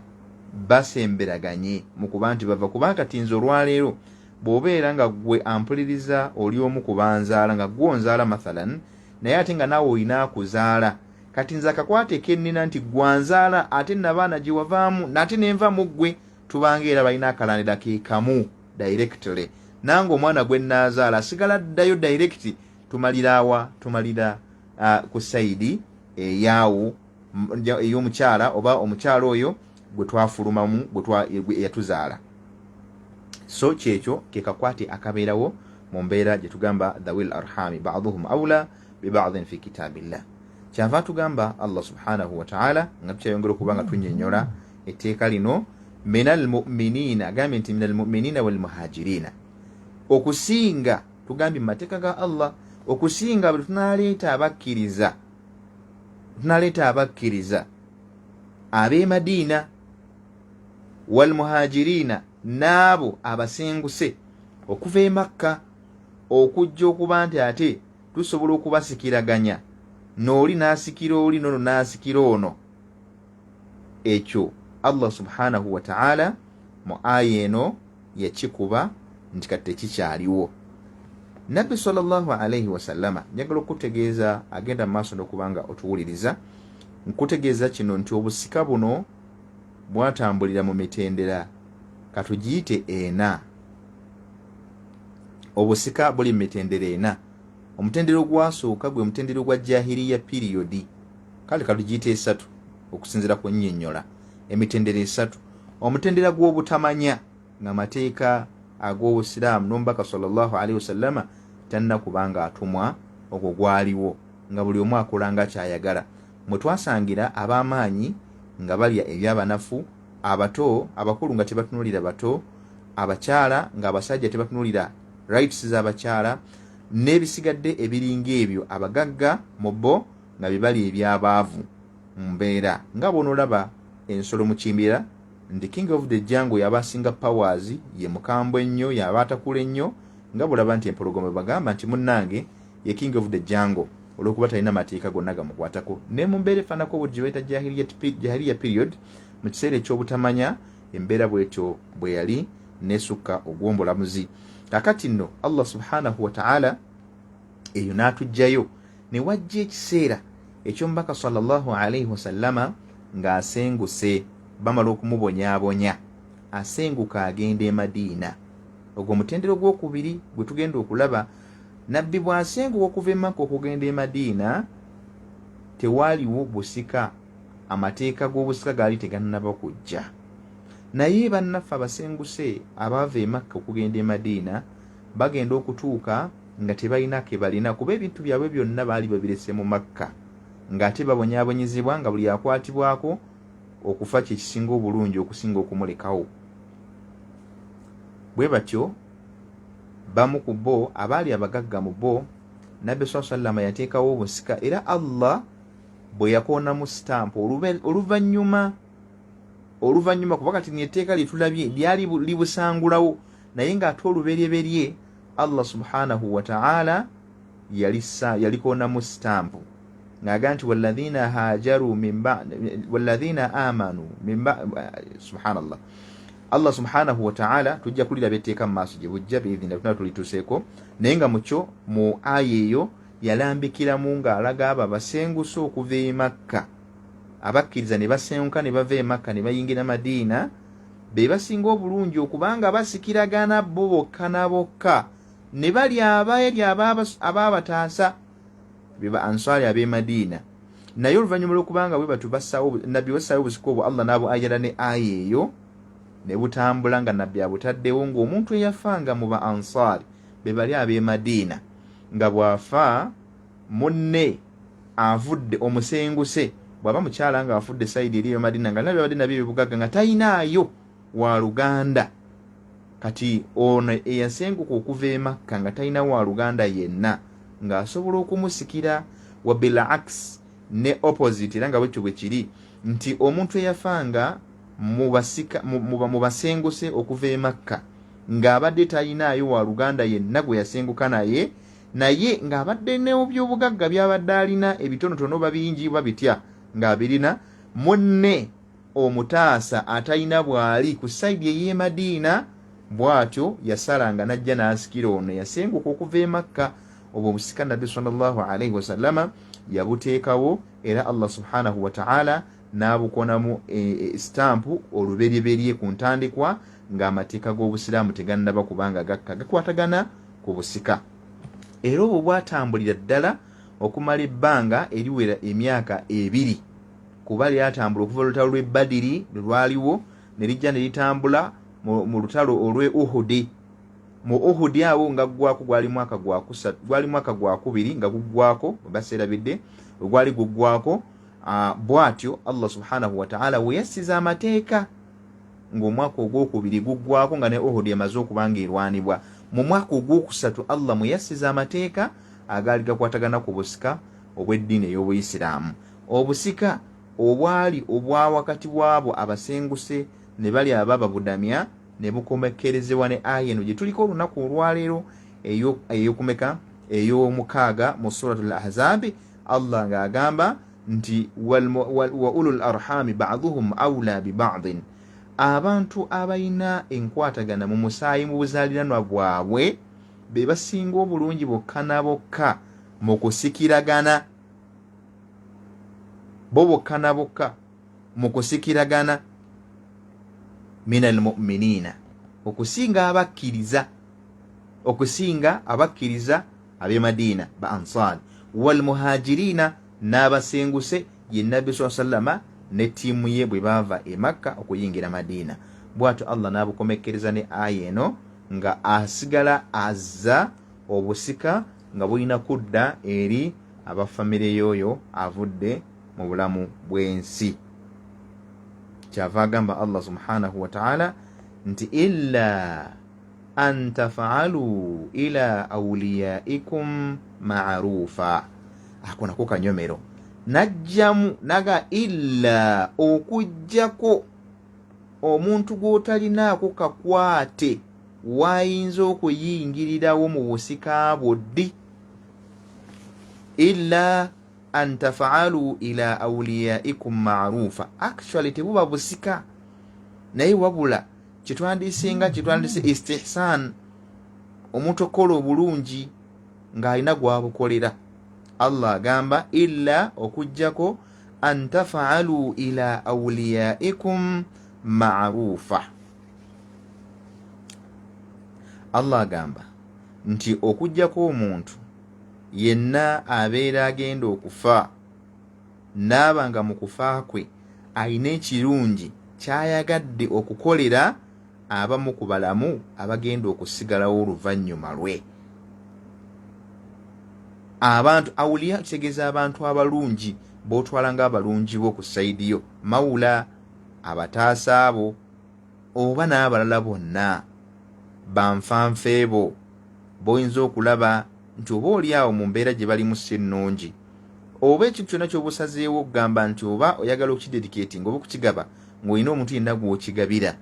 basemberaganye mu kuba nti bava, kubanga kati nze olwaleero bw'obeera nga gwe ampuliriza oli omu ku banzaala nga gwe onzaala mathalan, naye ate nga naawe olina akuzaala, kati nze akakwate kennina nti gwanzaala ate nabaana gye wavaamu nate nenva mu ggwe, tubanga era balina akalandira ke kamu directly. Nange omwana gwe naazaala asigala ddayo direct, tumalirawa tumalira ku sayidi eyaawo ey'omukyala oba omukyala oyo gwe twafulumamu gwe yatuzaala. So kyekyo ke kakwate akabeerawo mu mbeera gye tugamba dhawil arhami ba'dhuhum awla bi ba'dhin fi kitabillah. Kyava tugamba Allah subhanahu wa ta'ala nga tukyayongera okubanga tunnyonnyola etteeka lino minal mu'minina, agambye nti minal mu'minina wal muhajirina. Okusinga tugambye mu mateeka ga Allah, okusinga bwe tunaleeta abakkiriza ab'e Madiina, wal muhajirina n'abo abasenguse okuva e Makka okujja okuba nti ate tusobola okubasikiraganya, n'oli n'asikira oli n'ono n'asikira ono. Ekyo Allah subhanahu wa ta'ala mu aya eno yakikuba nti kati tekikyaliwo. Nabbi sallallahu alayhi wa sallama njagala okutegeeza, agenda mu maaso n'okubanga otuwuliriza, nkutegeeza kino nti obusika buno bwatambulira mu mitendera katugiyite ena. Obusika buli mu mitendera ena. Omutendera ogwasooka gwe mutendera ogwa jahiliya period, kale katugiyite esatu okusinzira ku nnyonnyola, emitendera esatu. Omutendera gw'obutamanya nga mateeka ag'obusiraamu n'omubaka sallallahu alaihi wasallama tanna kubanga atumwa, ogwo gwaliwo nga buli omu akola nga kyayagala. Mwe twasangira ab'amaanyi nga balya ebyabanafu, abato abakulu nga tebatunulira bato, abakyala nga abasajja tebatunulira rights z'abakyala, n'ebisigadde ebiringa ebyo abagagga mu bo nga bibali ebyabaavu mu mbeera. Nga bw'onoolaba ensolo mu kimbira nti king of the jungle yabasinga powers ye mukambwe ennyo, yaba atakula ennyo, nga bw'olaba nti empologoma bagamba nti munnange ye king of the jungle olw'okuba talina mateeka gonna gamukwatako. Ne mu mbeera efaanako bwe gye bayita jahiliya period, mu kiseera eky'obutamanya embeera bw'etyo bwe yali n'esukka ogw'omulamuzi. Kakati nno Allah subhanahu wa ta'ala eyo n'atugjayo ne wajja ekiseera eky'omubaka sallallahu alayhi wasallama ng'asenguse, bamala okumubonyaabonya asenguka agenda e Madiina. Ogwo mutendero gw'okubiri gwe tugenda okulaba. Nabbi bw'asenguka okuva e Makka okugenda e Madiina, tewaaliwo busika, amateeka g'obusika gaali tegannaba kujja. Naye bannaffe abasenguse abaava e Makka okugenda e Madiina bagenda okutuuka nga tebalina ke balina, kuba ebintu byabwe byonna baali babirese mu Makka, ng'ate babonyaabonyezebwa nga buli akwatibwako okufa kye kisinga obulungi okusinga okumulekawo. Bwe batyo bamu ku bo abaali abagagga mu bo, Nabbi sallallahu alayhi wa sallam yateekawo obusika, era Allah bwe yakoonamu sitampu oluvannyuma kuba kati n'etteeka lyetulabye lyali libusangulawo, naye ng'ate oluberyeberye Allah subhanahu wa ta'ala yalikoonamu sitampu ng'aga nti walladhina hajaru walladhina amanu subhanallah. Allah subhanahu wa ta'ala tujja kuliraba etteeka mu maaso gye bujja biidhina tunaba tulituseeko, naye nga mukyo mu aya eyo yalambikiramu ng'alaga abo abasenguse okuva e Makka, abakkiriza ne basenguka ne bava e Makka ne bayingira Madiina, be basinga obulungi okubanga basikiragana bo bokka na bokka ne balya abaabataasa beba ansari ab'e Madiina. Naye oluvannyuma lw'okubanga bwe batu nabbi wassaawo obusika obwo, Allah n'abo ayala ne aya eyo ne butambula nga nabbi abutaddewo, ng'omuntu eyafanga mu ba ansari be bali ab'e Madina nga bwafa munne avudde omusenguse bwaba mukyala nga afudde saidi eriyo Madina nga nabyo Madina bibugagga nga tayinaayo wa Luganda kati ono eyasenguka okuva e Makka nga talina wa Luganda yenna ng'asobola okumusikira wa bilaks ne opposite era nga bwekyo bwe kiri nti omuntu eyafanga mu basenguse okuva e Makka ng'abadde talinayo wa Luganda yenna gwe yasenguka naye ng'abadde n'ebyobugagga by'abadde alina ebitonotono babingi babitya ng'abirina munne omutaasa atalina bwali ku saidi ey'e Madina bwatyo yasala nga najja n'asikira ono yasenguka okuva e Makka. Obwo obusika Nabbi sallallahu alaihi wasallama yabuteekawo era Allah subhanahu wa ta'ala n'abukonamu stampu oluberyeberye ku ntandikwa ng'amateeka g'obusiraamu tegannaba kubanga gakwatagana ku busika. Era obwo bwatambulira ddala okumala ebbanga eriwera emyaka 2 kuba lyatambula okuva olutalo lw'e Badiri lwaliwo ne lijja ne litambula mu lutalo olw'e Uhudi. Mu Uhudi awo nga gwako gwali mwaka gwa 2 nga guggwako baserabidde gwali guggwako bwatyo Allah subhanahu wa ta'ala we yasiza amateeka ng'omwaka ogwokubiri guggwako nga ne Uhudi emaze okubanga erwanibwa. Mu mwaka ogwokusatu Allah mwe yasiza amateeka agaali gakwatagana ku busika obw'eddiini ey'Obuyisiraamu. Obusika obwali obwa wakati waabo abasenguse ne bali abababudamya ne bukomekerezebwa ne aya eno gye tuliko olunaku olwaleero ey'okumeka ey'omukaaga mu suratul Ahzab. Allah ng'agamba nti wa ulul arhami ba'dhuhum awla bi ba'din, abantu abalina enkwatagana mu musaayi mu buzaaliranwa bwabwe be basinga obulungi bokka na bokka mu kusikiragana, bo bokka na bokka mu kusikiragana minal mu'minina, okusinga abakkiriza ab'e Madina ba Ansar, wal muhajirina n'abasenguse ye Nabbi sallama ne ttiimu ye bwe baava e Makka okuyingira Madina. Bw'atyo Allah n'abukomekereza ne aya eno nga asigala azza obusika nga bulina kudda eri abafamire yoyo avudde mu bulamu bw'ensi. Kyava agamba Allah subhanahu wa ta'ala nti illa an taf'alu ila awliyaikum ma'rufa. Ako nako kanyomero najjamu naga illa okujjako omuntu gw'otalinaako kakwate wayinza okuyingirirawo mu busika bwoddi. Illa an taf'alu ila awliyaikum ma'rufa, actually tebuba busika naye wabula kyetwandise istihsan, omuntu okola obulungi ng'alina gwabukolera. Allah agamba illa okujjako an taf'alu ila awliyaikum ma'rufa. Allah agamba nti okujjako omuntu yenna abeera agenda okufa naaba nga mu kufa kwe alina ekirungi kyayagadde okukolera abamu ku balamu abagenda okusigalawo oluvannyuma lwe. Abantu awuliya kitegeeza abantu abalungi b'otwala ng'abalungi bo ku saidi yo, mawula, abataasa abo oba n'abalala bonna banfanfeebo boyinza okulaba nti oba oli awo mu mbeera gye balimu si nnungi, oba ekintu kyonna ky'obusazeewo okugamba nti oba oyagala okukidedikeetinga oba okukigaba ng'olina omuntu yenna gw'okigabira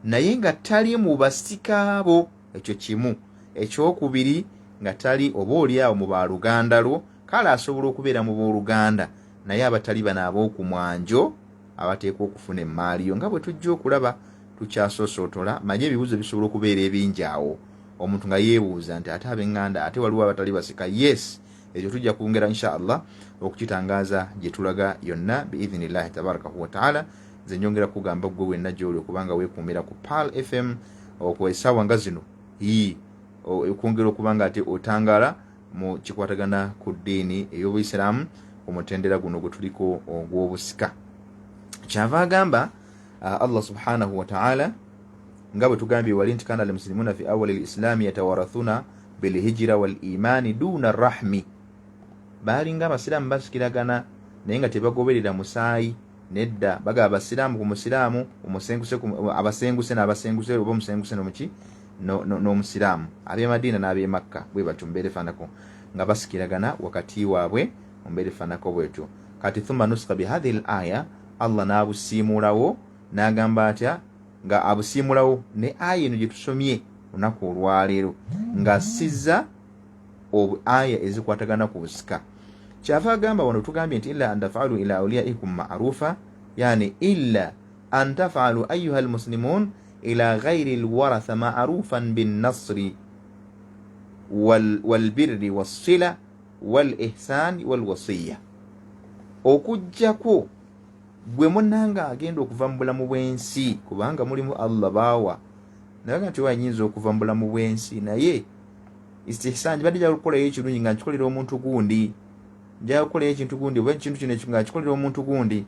naye nga tali mu basika abo, ekyo kimu. Ekyokubiri nga tali oba oli awo mu baluganda lwo, kale asobola okubeera mu booluganda naye abatali bano ab'okumwanjo abateekwa okufuna emmaali yo. Nga bwe tujja okulaba tukyasosootola, manye ebibuuzo bisobola okubeera ebingi awo, omuntu nga yeebuuza nti ate ab'eŋŋanda ate waliwo abatali basika. Yes, ekyo tujja kwongera inshallah okukitangaaza gye tulaga yonna biidhnillahi tabarakahu wa ta'ala. Nze nyongera kugamba gwe wenna gy'oli okubanga weekuumira ku Pearl FM okwesaawa nga zino okwongera okubanga ate otangaala mu kikwatagana ku ddiini ey'Obuyisiraamu omutendera guno gwe tuliko ogw'obusika. Kyava agamba Allah subhanahu wa ta'ala nga bwe tugambye wali nti kana almuslimuna fi awali lislaami yatawarathuna bilhijira wal imani duna rahmi. Balinga abasiraamu basikiragana naye nga tebagoberera musaayi. Nedda baga abasiraamu ku musiraamu, omusenguse abasenguse n'abasenguse, oba omusenguse n'omusiraamu, ab'e Madiina n'ab'e Makka bwe batyo mbeere fanako nga basikiragana wakati waabwe mbeere fanako bwetyo. Kati thumma nusika bihadhihi al-aya, Allah n'abusiimulawo n'agamba atya nga abusiimulawo ne aya eno gye tusomye olunaku olwaleero ng'assizza aya ezikwatagana ku busika. Kyava agamba wano tugambye nti illa an taf'alu ila awliyaikum ma'rufa, yani illa an taf'alu ayyuha almuslimun ila ghairi alwaratha ma'rufan bin nasri wal birri was sila wal ihsan wal wasiyya. Okujjako gwe munanga agenda okuva mu bulamu bw'ensi, kubanga mulimu Allah baawa naye nti wanyinza okuva mu bulamu bw'ensi, naye istihsan badde jakolayo ekirungi nga nkikolera omuntu gundi, njakolayo ekintu gundi oba ekintu kino nga nkikolera omuntu gundi,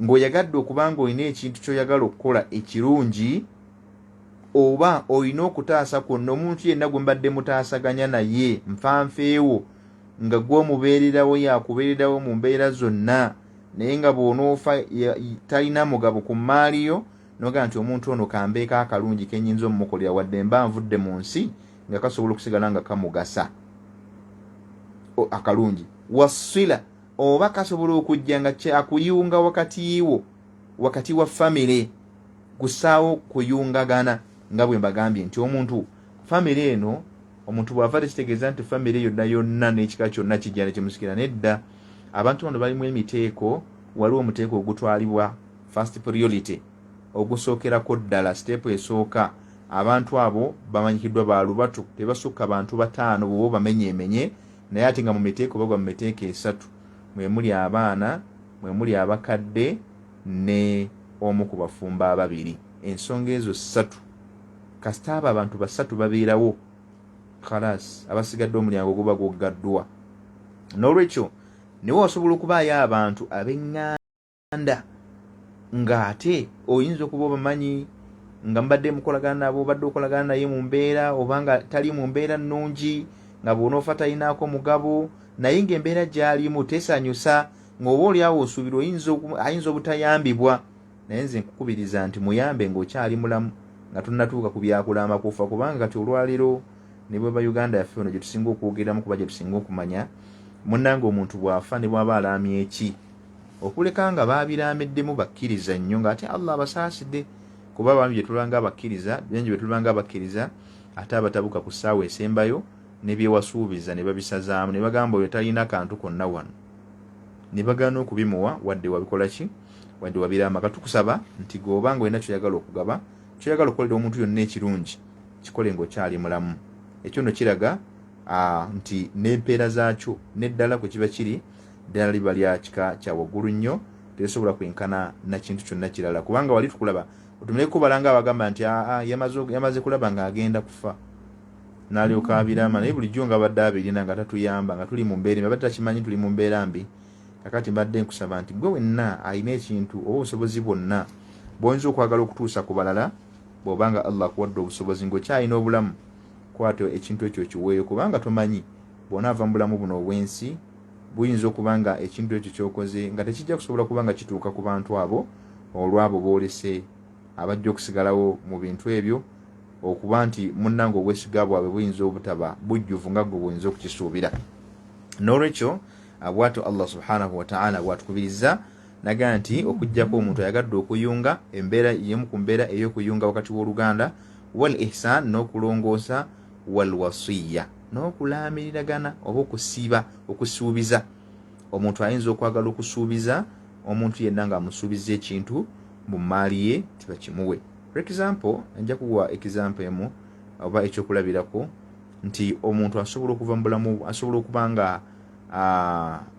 ng'oyagadde okubanga olina ekintu ky'oyagala okukola ekirungi, oba olina okutaasa kwonna omuntu yenna gwe mbadde mutaasaganya naye nfanfeewo nga gw'omubeererawo yakubeererawo mu mbeera zonna, naye nga bw'onoofa talina mugabo ku maaliyo, noga nti omuntu ono kambeeko akalungi kenyinza omumukolera wadde mba nvudde mu nsi nga kasobola okusigala nga kamugasa akalungi. Wasila, oba kasobola okujja nga kyakuyunga wakati wa famire, kusaawo kuyungagana, nga bwe mbagambye nti omuntu famire eno, omuntu bw'ava tekitegeeza nti famire yonna yonna n'ekika kyonna kijja ne kimusikira. Nedda, abantu bano balimu emiteeko. Waliwo omuteeko ogutwalibwa first priority, ogusookerako ddala, step esooka. Abantu abo bamanyikiddwa ba lubatu, tebasukka bantu 5 bo bamenyeemenye, naye ate nga mu miteeko bagwa mu miteeko 3, mwe muli abaana, mwe muli abakadde ne omu ku bafumba 2. Ensonga ezo 3 kasita abo abantu 3 babeerawo, khalas abasigadde omulyango guba guggaddwa. N'olwekyo niwe osobola okubaayo abantu ab'eŋŋanda ng'ate oyinza okuba obamanyi nga mbadde mukolagana nabo, badde okolagana naye mu mbeera oba nga tali mu mbeera nnungi, nga bw'onoofa talinaako mugabo, naye ng'embeera gy'alimu tesanyusa, ng'oba oliawo osuubirwa ayinza obutayambibwa. Naye nze nkukubiriza nti muyambe ng'okyali mulamu, nga tonnatuuka ku byakulama kufa, kubanga kati olwaleero ne bwe ba Uganda yaffe ono gye tusinga okwogeramu kuba gye tusinga okumanya, munnanga omuntu bw'afa ne bw'aba alaamye eki, okuleka nga baabiraamiddemu bakkiriza nnyo ng'ate Allah abasaasidde, kuba abaami bye tulanga abakkiriza, bingi bye tulanga abakkiriza, ate abatabuka ku ssaawa esembayo ne byewasuubiza ne babisazaamu, ne bagamba oyo talina kantu konna wano, ne bagaana okubimuwa wadde wabikola ki, wadde wabiraama. Katukusaba nti g'obanga olina kyoyagala okugaba, kyoyagala okukolera omuntu yonna ekirungi, kikole ng'okyali mulamu. Ekyo nno kiraga nti n'empeera zaakyo n'eddala kwe kiba kiri, ddala liba lya kika kya waggulu nnyo, tesobola kwenkana na kintu kyonna kirala. Kubanga wali tukulaba otumireko balanga abagamba nti yamaze kulaba ng'agenda kufa, n'alyoka abiraama, naye bulijjo nga badde abirina nga tatuyamba, nga tuli mu mbeera mbi, takimanyi tuli mu mbeera mbi. Kakati mbadde nkusaba nti gwe wenna alina ekintu oba obusobozi bwonna bw'oyinza okwagala okutuusa ku balala, bw'obanga Allah akuwadde obusobozi ng'okyalina obulamu, kwata ekintu ekyo kiweeyo, kubanga tomanyi bw'onaava mu bulamu buno obw'ensi buyinza okuba nga ekintu ekyo ky'okoze nga tekijja kusobola kuba nga kituuka ku bantu abo olwabo boolese abajja okusigalawo mu bintu ebyo, okuba nti munnanga obwesiga bwabwe buyinza obutaba bujjuvu nga gwe buyinza okukisuubira. N'olwekyo bw'atyo Allah subhanahu wa ta'ala bw'atukubiriza naga nti okujjako omuntu ayagadde okuyunga embeera yemu ku mbeera ey'okuyunga wakati w'oluganda, wal ihsan n'okulongoosa, wal wasiyya n'okulaamiriragana oba okusuubiza. Omuntu ayinza okwagala okusuubiza omuntu yenna ng'amusuubiza ekintu mu maali ye tibakimuwe. For example, nja kuwa example emu oba ekyokulabirako nti omuntu asobola okuva mu bulamu, asobola okuba nga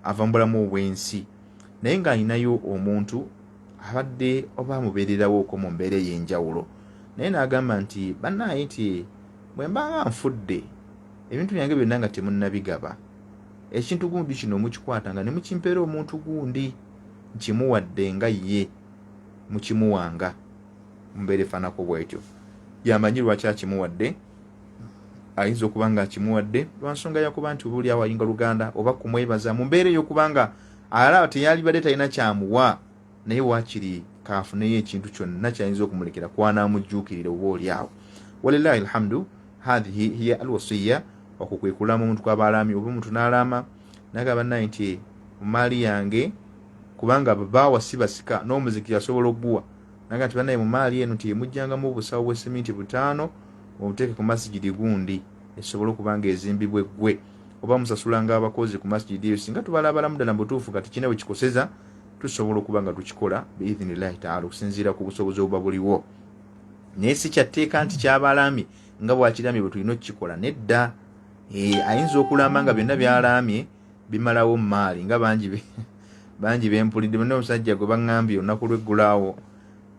ava mu bulamu obw'ensi, naye ng'alinayo omuntu abadde oba amubeererawo ko mu mbeera ey'enjawulo, naye n'agamba nti bannaaye nti bwe mbanga nfudde ebintu byange byonna nga temunnabigaba, ekintu gundi kino mukikwata nga ne mukimpeera omuntu gundi nkimuwadde nga ye mukimuwanga, mbeere fanako bwetyo. Yamanyi lwaki akimuwadde, ayinza okuba nga kimuwadde lwa nsonga yakuba nti oba oli awo ayinga luganda oba kumwebaza mu mbeera ey'okuba nga alaba teyalibadde talina kyamuwa naye waakiri kaafuneyo ekintu kyonna kyayinza okumulekera kwanamujjuukirira oba oli awo. Walillahi alhamdu, hadhihi hiya alwasiya, okwo kwe kulama omuntu kwaba alaamye oba omuntu n'alaama n'agamba naye nti mu maali yange kubanga babaawa si basika n'omuziki asobola okuguwa naga nti banaye mu maali eno tiyemujjangamu obusawo bw'esseminti 5 obuteeke ku masigidi gundi esobola okuba nga ezimbibwe ggwe oba musasulanga abakozi ku masigidi eyo singa tubalabalamu ddala butuufu kati kina bwe kikoseza tusobola okuba nga tukikola biidhinillahi taala okusinziira ku busobozi obuba buliwo. Naye si kyatteeka nti kyabalaamye nga bwakiramye bwe tulina okukikola nedda. Ayinza okulamba nga byonna byalaamye bimalawo mu maali nga bangi bempulidde bonna omusajja gwe baŋŋambye olunaku lw'eggulaawo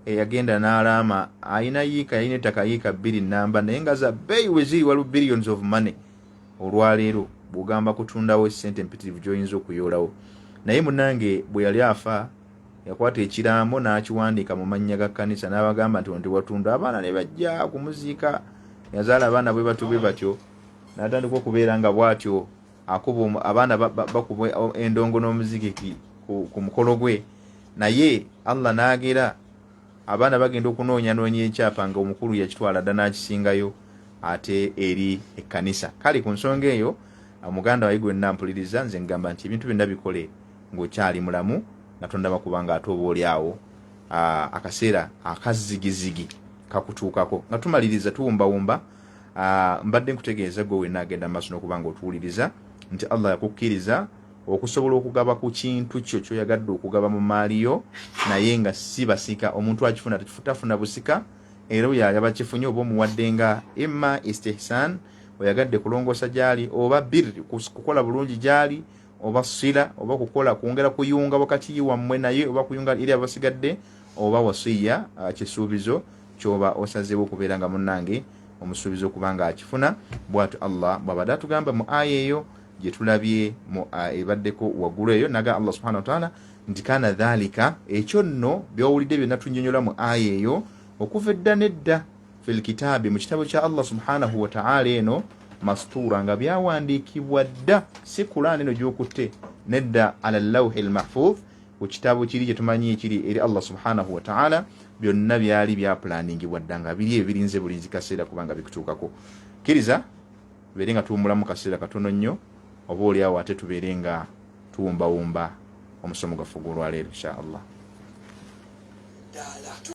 yagenda n'alaama ayina ettaka yiika 2 namba naye nga za bbeeyi we ziri waliwo billions of money olwaleero bw'ogamba kutundawo essente empitirivu gy'oyinza okuyoolawo. Naye munange bwe yali afa yakwata ekiraamo n'akiwandiika mu mannya ga kkanisa n'abagamba nti ono tewatunda. Abaana ne bajja kumuziika, yazaala abaana bwe batyo bwe batyo n'atandika okubeera nga bw'atyo akuba abaana bakuba endongo n'omuziki ku mukolo gwe. Naye Allah n'agera abaana bagenda okunoonyanoonya ekyapa nga omukulu yakitwala dda n'akisingayo ate eri ekkanisa. Kale ku nsonga eyo omuganda wayi gwe nampuliriza nze ngamba nti ebintu byonna bikole ng'okyali mulamu Katonda bakubanga ate oba oli awo akaseera akazigizigi kakutuukako nga tumaliriza tuwumbawumba. Mbadde nkutegeeza gwe wenaagenda maaso n'okuba nga otuwuliriza nti Allah yakukkiriza okusobola okugaba ku kintu kyo kyoyagadde okugaba mu maaliyo naye nga si basika. Omuntu akifuna tekifutafuna busika era yaba kifunye oba omuwadde nga imma istihsan oyagadde kulongoosa gyali oba birri kukola bulungi gyali oba sila oba kukola kwongera kuyunga wakati wammwe naye oba kuyunga eri abasigadde oba wasiya kisuubizo kyoba osazeewo okubeera nga munnange omusuubizo okubanga akifuna. Bw'atyo Allah bw'abadde atugamba mu aya eyo gye tulabye mu ebaddeko waggulu eyo naga Allah subhanahu wa ta'ala nti kana dhalika ekyo nno byowulidde byonna tunnyonnyola mu aya eyo okuva edda nedda fil kitaabi mu kitabo kya Allah subhanahu wa ta'ala eno mastuura nga byawandiikibwa dda si Qur'an eno gy'okutte nedda ala lawhil mahfuz ku kitabo kiri kye tumanyi ekiri eri Allah subhanahu wa ta'ala byonna byali byaplaningibwa dda nga biri ebirinze bulinzi kaseera kubanga bikutuukako. Kkiriza tubeere nga tuwummulamu kaseera katono nnyo oba oli awo ate tubeere nga tuwumbawumba omusomo gwaffe ogw'olwaleero insha Allah.